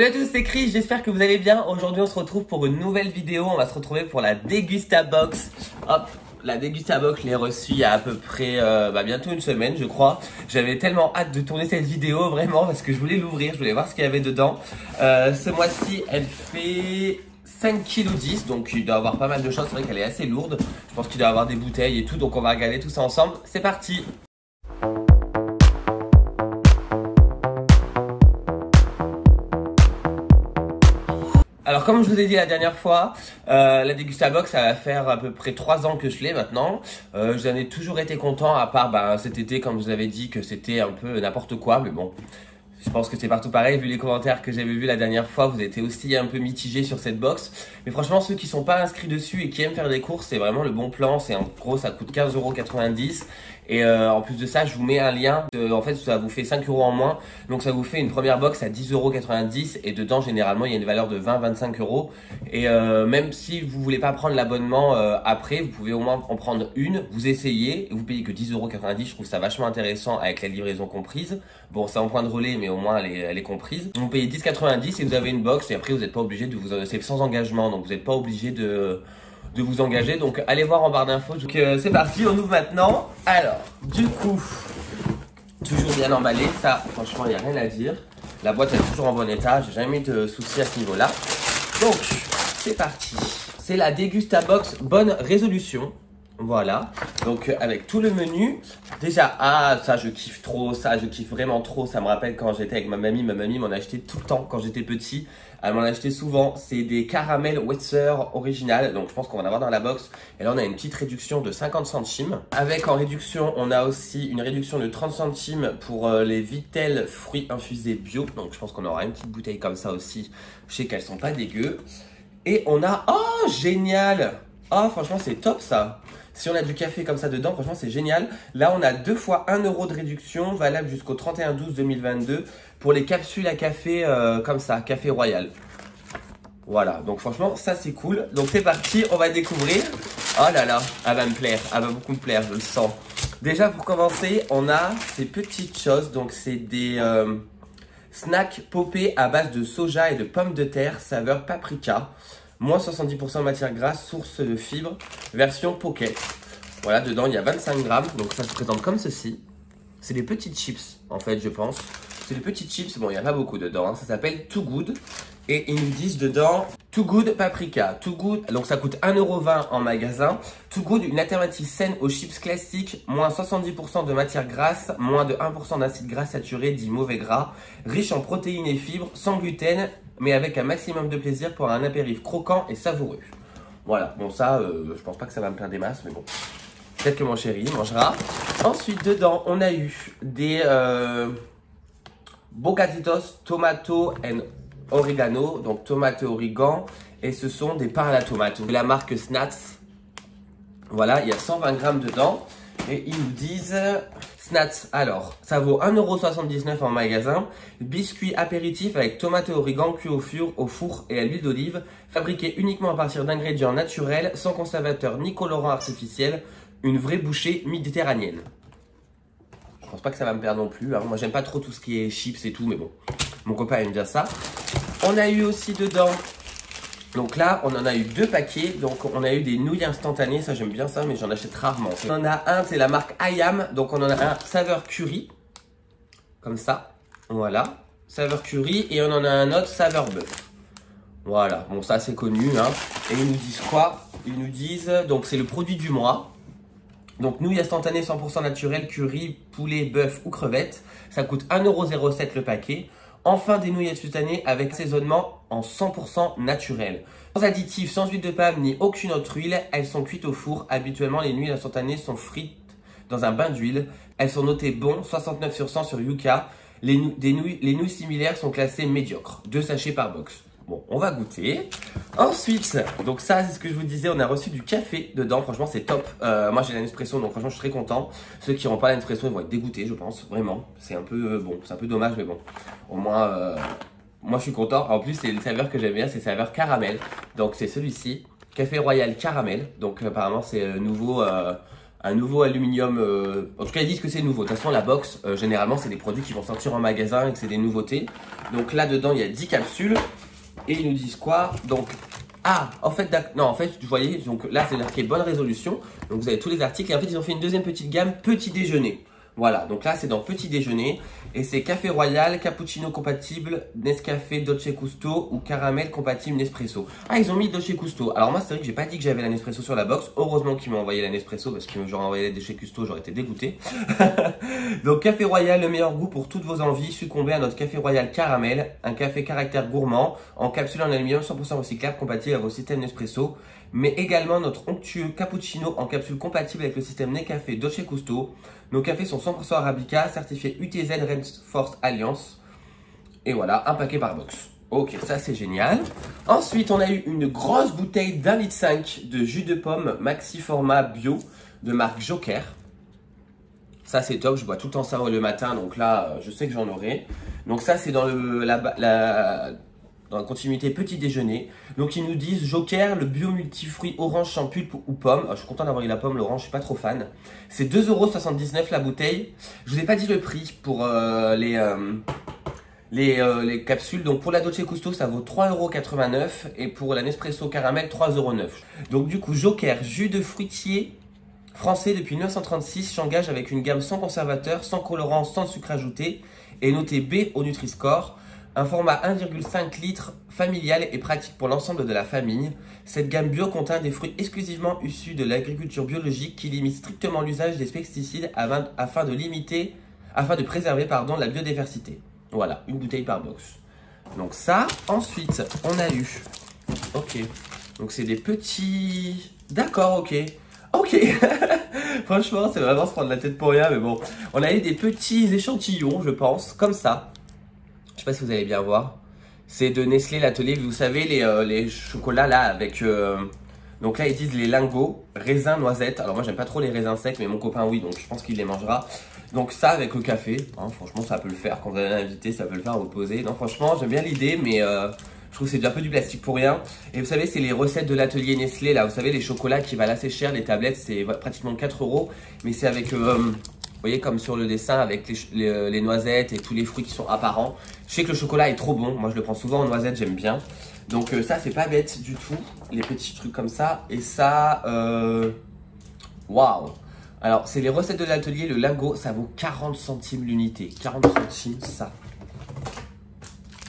Salut à tous, c'est Chris, j'espère que vous allez bien. Aujourd'hui on se retrouve pour une nouvelle vidéo. On va se retrouver pour la Degusta Box. Hop, la Degusta Box, je l'ai reçue il y a à peu près bientôt une semaine je crois. J'avais tellement hâte de tourner cette vidéo vraiment parce que je voulais l'ouvrir, je voulais voir ce qu'il y avait dedans. Ce mois-ci elle fait 5,10 kg, donc il doit avoir pas mal de choses. C'est vrai qu'elle est assez lourde. Je pense qu'il doit avoir des bouteilles et tout, donc on va regarder tout ça ensemble. C'est parti! Alors comme je vous ai dit la dernière fois, la Degusta Box ça va faire à peu près 3 ans que je l'ai maintenant. J'en ai toujours été content à part cet été quand je vous avais dit que c'était un peu n'importe quoi, mais bon. Je pense que c'est partout pareil, vu les commentaires que j'avais vus la dernière fois, vous étiez aussi un peu mitigés sur cette box. Mais franchement, ceux qui sont pas inscrits dessus et qui aiment faire des courses, c'est vraiment le bon plan. C'est en gros, ça coûte 15,90 €. Et en plus de ça, je vous mets un lien. En fait, ça vous fait 5 € en moins. Donc ça vous fait une première box à 10,90 €. Et dedans, généralement, il y a une valeur de 20-25 €. Et même si vous voulez pas prendre l'abonnement après, vous pouvez au moins en prendre une. Vous essayez, et vous payez que 10,90 €. Je trouve ça vachement intéressant avec la livraison comprise. Bon, c'est en point de relais, mais au moins elle est comprise. Vous payez 10,90 € et vous avez une box. Et après, vous n'êtes pas obligé de vous... C'est sans engagement, donc vous n'êtes pas obligé de vous engager. Donc allez voir en barre d'infos. Donc c'est parti, on ouvre maintenant. Alors, du coup, toujours bien emballé. Ça, franchement, il n'y a rien à dire. La boîte elle est toujours en bon état. J'ai jamais eu de soucis à ce niveau-là. Donc, c'est parti. C'est la Degusta Box Bonne Résolution. Voilà, donc avec tout le menu. Déjà, ça je kiffe trop, ça je kiffe vraiment trop. Ça me rappelle quand j'étais avec ma mamie m'en achetait tout le temps quand j'étais petit. Elle m'en achetait souvent. C'est des caramels Wetzer original, donc je pense qu'on va en avoir dans la box. Et là on a une petite réduction de 50 centimes. Avec en réduction, on a aussi une réduction de 30 centimes pour les Vittel fruits infusés bio. Donc je pense qu'on aura une petite bouteille comme ça aussi. Je sais qu'elles sont pas dégueu. Et on a, oh génial! Oh franchement c'est top ça! Si on a du café comme ça dedans, franchement, c'est génial. Là, on a 2 fois 1 € de réduction, valable jusqu'au 31/12/2022 pour les capsules à café comme ça, café royal. Voilà, donc franchement, ça c'est cool. Donc c'est parti, on va découvrir. Oh là là, elle va me plaire, elle va beaucoup me plaire, je le sens. Déjà, pour commencer, on a ces petites choses. Donc c'est des snacks popés à base de soja et de pommes de terre, saveur paprika. Moins 70% de matière grasse, source de fibres, version pocket. Voilà, dedans il y a 25 grammes, donc ça se présente comme ceci. C'est des petites chips, en fait, je pense. C'est des petites chips, bon, il n'y a pas beaucoup dedans, hein. Ça s'appelle Too Good. Et ils nous disent dedans Too Good Paprika. Too Good, donc ça coûte 1,20 € en magasin. Too Good, une alternative saine aux chips classiques. Moins 70% de matière grasse, moins de 1% d'acide gras saturé, dit mauvais gras. Riche en protéines et fibres, sans gluten, mais avec un maximum de plaisir pour un apéritif croquant et savoureux. Voilà, bon ça, je pense pas que ça va me plaire des masses, mais bon. Peut-être que mon chéri mangera. Ensuite, dedans, on a eu des Bocatitos Tomato and Oregano, donc tomate et origan, et ce sont des pains à la tomate de la marque Snats. Voilà, il y a 120 grammes dedans, et ils nous disent Snats. Alors, ça vaut 1,79 € en magasin. Biscuit apéritif avec tomate et origan cuit au four et à l'huile d'olive, fabriqué uniquement à partir d'ingrédients naturels, sans conservateur ni colorant artificiel. Une vraie bouchée méditerranéenne. Je pense pas que ça va me perdre non plus, hein. Moi j'aime pas trop tout ce qui est chips et tout, mais bon, mon copain aime bien ça. On a eu aussi dedans, donc là on en a eu 2 paquets. Donc on a eu des nouilles instantanées, ça j'aime bien ça, mais j'en achète rarement. On en a un, c'est la marque Ayam, donc on en a un saveur curry, comme ça, voilà, saveur curry, et on en a un autre saveur bœuf. Voilà, bon ça c'est connu, hein. Et ils nous disent quoi? Ils nous disent, donc c'est le produit du mois. Donc nouilles instantanées 100% naturelles, curry, poulet, bœuf ou crevettes. Ça coûte 1,07 € le paquet. Enfin des nouilles instantanées avec assaisonnement en 100% naturel. Sans additifs, sans huile de palme ni aucune autre huile. Elles sont cuites au four. Habituellement les nouilles instantanées sont frites dans un bain d'huile. Elles sont notées bon, 69 sur 100 sur Yuka. Les nouilles similaires sont classées médiocres. 2 sachets par box. Bon, on va goûter. Ensuite, donc ça, c'est ce que je vous disais, on a reçu du café dedans. Franchement, c'est top. Moi, j'ai la Nespresso, donc franchement, je suis très content. Ceux qui n'auront pas la Nespresso, ils vont être dégoûtés, je pense. Vraiment. C'est un peu, bon, c'est un peu dommage, mais bon. Au moins, moi, je suis content. En plus, c'est le saveur que j'aime bien, c'est le saveur caramel. Donc, c'est celui-ci. Café Royal Caramel. Donc, apparemment, c'est nouveau un nouveau aluminium. En tout cas, ils disent que c'est nouveau. De toute façon, la box, généralement, c'est des produits qui vont sortir en magasin et que c'est des nouveautés. Donc là-dedans, il y a 10 capsules. Et ils nous disent quoi? Donc, ah, en fait, non, en fait, vous voyez, donc là, c'est marqué bonne résolution. Donc, vous avez tous les articles. Et en fait, ils ont fait une deuxième petite gamme, petit déjeuner. Voilà, donc là, c'est dans petit déjeuner. Et c'est café royal, cappuccino compatible, Nescafé Dolce Gusto ou caramel compatible Nespresso. Ah, ils ont mis Dolce Gusto. Alors, moi, c'est vrai que j'ai pas dit que j'avais la Nespresso sur la box. Heureusement qu'ils m'ont envoyé la Nespresso parce que j'aurais envoyé la Dolce Gusto, j'aurais été dégoûté. Donc, café royal, le meilleur goût pour toutes vos envies. Succombez à notre café royal caramel, un café caractère gourmand, en capsule en aluminium 100% recyclable, compatible à vos systèmes Nespresso. Mais également notre onctueux cappuccino en capsule compatible avec le système Nescafé Dolce Gusto. Nos cafés sont 100% Arabica, certifiés UTZ Rainforest Alliance. Et voilà, un paquet par box. Ok, ça c'est génial. Ensuite, on a eu une grosse bouteille d'1,5 litre de jus de pomme maxi format bio de marque Joker. Ça c'est top, je bois tout le temps ça le matin, donc là je sais que j'en aurai. Donc ça c'est dans dans la continuité petit déjeuner. Donc ils nous disent Joker, le bio multifruit orange sans pulpe ou pomme. Je suis content d'avoir eu la pomme, l'orange je suis pas trop fan. C'est 2,79 € la bouteille. Je vous ai pas dit le prix pour les capsules. Donc pour la Dolce Gusto ça vaut 3,89 € et pour la Nespresso caramel 3,09 €. Donc du coup Joker, jus de fruitier français depuis 1936, s'engage avec une gamme sans conservateur, sans colorant, sans sucre ajouté et noté B au Nutri-Score. Un format 1,5 litre familial et pratique pour l'ensemble de la famille. Cette gamme bio contient des fruits exclusivement issus de l'agriculture biologique qui limite strictement l'usage des pesticides afin de préserver la biodiversité. Voilà, une bouteille par box. Donc ça, ensuite, on a eu... Ok, donc c'est des petits... D'accord, ok. Ok, franchement, c'est vraiment se prendre la tête pour rien, mais bon. On a eu des petits échantillons, je pense, comme ça. Je sais pas si vous allez bien voir. C'est de Nestlé l'atelier, vous savez, les chocolats là avec... Donc là, ils disent les lingots, raisins, noisettes. Alors moi, j'aime pas trop les raisins secs, mais mon copain, oui, donc je pense qu'il les mangera. Donc ça, avec le café, hein, franchement, ça peut le faire. Quand vous avez un invité, ça peut le faire reposer. Non, franchement, j'aime bien l'idée, mais je trouve que c'est un peu du plastique pour rien. Et vous savez, c'est les recettes de l'atelier Nestlé, là. Vous savez, les chocolats qui valent assez cher, les tablettes, c'est pratiquement 4 €. Mais c'est avec... vous voyez comme sur le dessin avec les noisettes et tous les fruits qui sont apparents. Je sais que le chocolat est trop bon. Moi je le prends souvent en noisettes, j'aime bien. Donc ça c'est pas bête du tout. Les petits trucs comme ça. Et ça, waouh. Alors c'est les recettes de l'atelier, le lingot, ça vaut 40 centimes l'unité. 40 centimes ça.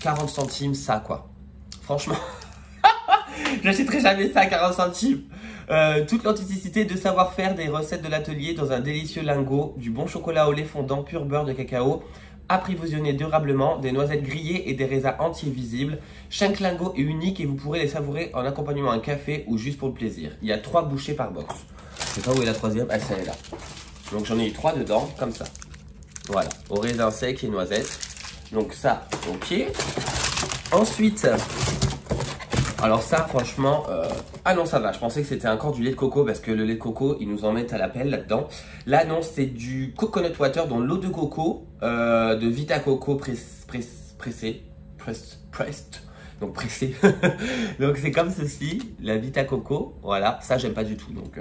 40 centimes ça quoi. Franchement, j'achèterai jamais ça à 40 centimes. Toute l'authenticité de savoir-faire des recettes de l'atelier dans un délicieux lingot, du bon chocolat au lait fondant pur beurre de cacao, apprivoisonné durablement, des noisettes grillées et des raisins entiers visibles. Chaque lingot est unique et vous pourrez les savourer en accompagnement à un café ou juste pour le plaisir. Il y a 3 bouchées par box. Je sais pas où est la troisième, ah celle est là. Donc j'en ai eu 3 dedans, comme ça. Voilà, au raisin sec et noisettes. Donc ça, ok. Ensuite... Alors ça, franchement, ah non, ça va. Je pensais que c'était encore du lait de coco parce que le lait de coco, ils nous en mettent à la pelle là-dedans. Là, non, c'est du coconut water, dont l'eau de coco, de Vita Coco pressé. Donc pressé. Donc c'est comme ceci, la Vita Coco. Voilà, ça, j'aime pas du tout. Donc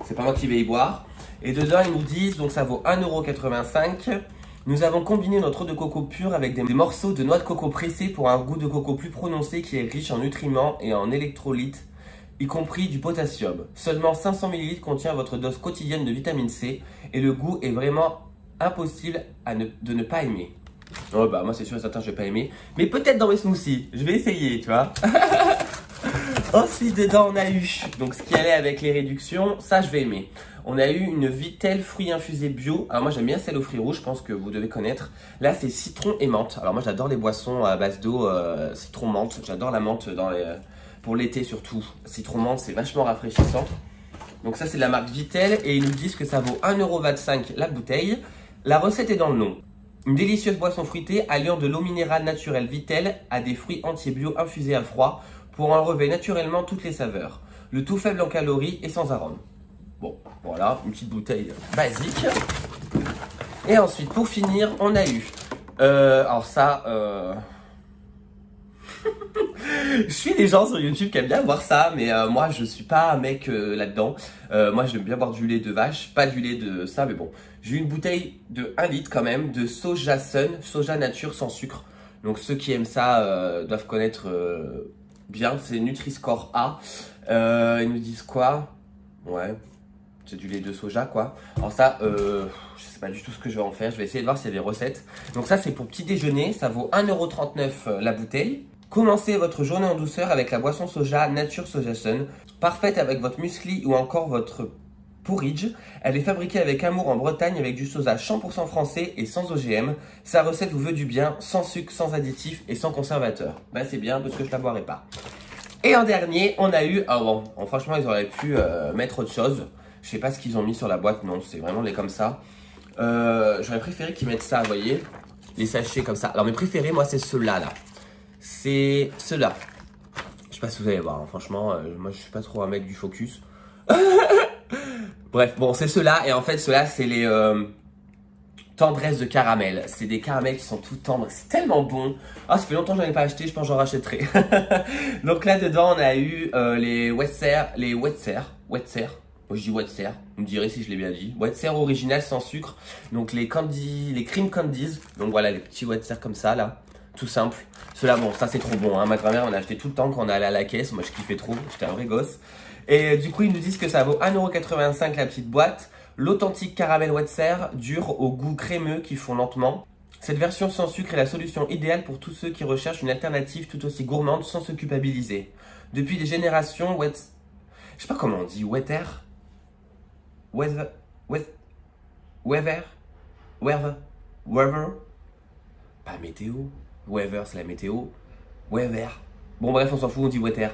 c'est pas moi qui vais y boire. Et dedans, ils nous disent, donc ça vaut 1,85 €. Nous avons combiné notre eau de coco pure avec des morceaux de noix de coco pressés pour un goût de coco plus prononcé qui est riche en nutriments et en électrolytes, y compris du potassium. Seulement 500 ml contient votre dose quotidienne de vitamine C et le goût est vraiment impossible de ne pas aimer. Oh bah moi c'est sûr et certain je vais pas aimer, mais peut-être dans mes smoothies, je vais essayer tu vois. Ensuite dedans on a eu, donc ce qui allait avec les réductions, ça je vais aimer. On a eu une Vittel fruits infusés bio. Alors moi j'aime bien celle aux fruits rouges, je pense que vous devez connaître. Là c'est citron et menthe. Alors moi j'adore les boissons à base d'eau, citron menthe. J'adore la menthe pour l'été surtout. Citron menthe c'est vachement rafraîchissant. Donc ça c'est de la marque Vittel et ils nous disent que ça vaut 1,25 € la bouteille. La recette est dans le nom. Une délicieuse boisson fruitée alliant de l'eau minérale naturelle Vittel à des fruits entiers bio infusés à froid pour enlever naturellement toutes les saveurs. Le tout faible en calories et sans arôme. Bon, voilà, une petite bouteille basique. Et ensuite, pour finir, on a eu... alors ça... Je suis des gens sur YouTube qui aiment bien voir ça, mais moi je suis pas un mec là-dedans. Moi j'aime bien boire du lait de vache, pas du lait de ça, mais bon. J'ai une bouteille de 1 litre quand même de Soja Sun, soja nature sans sucre. Donc ceux qui aiment ça doivent connaître bien, c'est Nutri-Score A. Ils nous disent quoi? Ouais, c'est du lait de soja quoi. Alors ça, je sais pas du tout ce que je vais en faire. Je vais essayer de voir s'il y a des recettes. Donc ça c'est pour petit déjeuner, ça vaut 1,39 € la bouteille. Commencez votre journée en douceur avec la boisson soja Nature Soja Sun. Parfaite avec votre muesli ou encore votre porridge. Elle est fabriquée avec amour en Bretagne avec du soja 100% français et sans OGM. Sa recette vous veut du bien, sans sucre, sans additifs et sans conservateur. Ben c'est bien parce que je la boirai pas. Et en dernier, on a eu... Ah bon, franchement, ils auraient pu mettre autre chose. Je sais pas ce qu'ils ont mis sur la boîte, non, c'est vraiment les comme ça. J'aurais préféré qu'ils mettent ça, vous voyez, les sachets comme ça. Alors mes préférés, moi, c'est ceux-là, là. C'est ceux-là. Je sais pas si vous allez voir, hein. Franchement, moi, je suis pas trop un mec du focus. Bref, bon, c'est ceux-là. Et en fait, ceux-là, c'est les... tendresse de caramel. C'est des caramels qui sont tout tendres. C'est tellement bon. Ah, ça fait longtemps que j'en ai pas acheté. Je pense que j'en rachèterai. Donc là dedans, on a eu les Wetser. Moi je dis Wetser. Vous me direz si je l'ai bien dit. Wetser original sans sucre. Donc les candy, les cream candies. Donc voilà les petits Wetser comme ça là. Tout simple. Ceux-là, bon, ça c'est trop bon. Hein. Ma grand-mère on a acheté tout le temps quand on allait à la caisse. Moi je kiffais trop. J'étais un vrai gosse. Et du coup ils nous disent que ça vaut 1,85 € la petite boîte. L'authentique caramel Wetser dure au goût crémeux qui fond lentement. Cette version sans sucre est la solution idéale pour tous ceux qui recherchent une alternative tout aussi gourmande sans se culpabiliser. Depuis des générations, je sais pas comment on dit, Weather, pas météo, weather c'est la météo, weather. Bon bref, on s'en fout, on dit Wetter.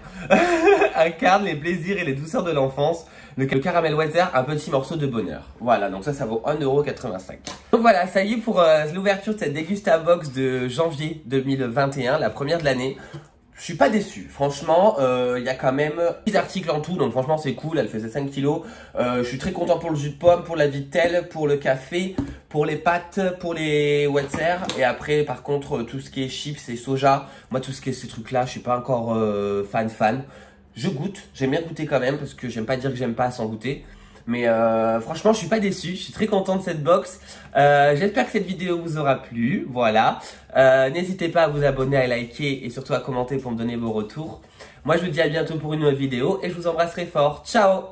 Incarne les plaisirs et les douceurs de l'enfance. Le caramel Wetter, un petit morceau de bonheur. Voilà, donc ça vaut 1,85 €. Donc voilà, ça y est pour l'ouverture de cette Degustabox de janvier 2021, la première de l'année. Je suis pas déçu, franchement, il y a quand même 10 articles en tout, donc franchement c'est cool, elle faisait 5 kilos. Je suis très content pour le jus de pomme, pour la Vittel, pour le café, pour les pâtes, pour les Wetser. Et après par contre tout ce qui est chips et soja, moi tout ce qui est ces trucs là, je suis pas encore fan. Je goûte, j'aime bien goûter quand même, parce que j'aime pas dire que j'aime pas sans goûter. Mais franchement, je suis pas déçu. Je suis très content de cette box. J'espère que cette vidéo vous aura plu. Voilà. N'hésitez pas à vous abonner, à liker et surtout à commenter pour me donner vos retours. Moi, je vous dis à bientôt pour une nouvelle vidéo et je vous embrasserai fort. Ciao!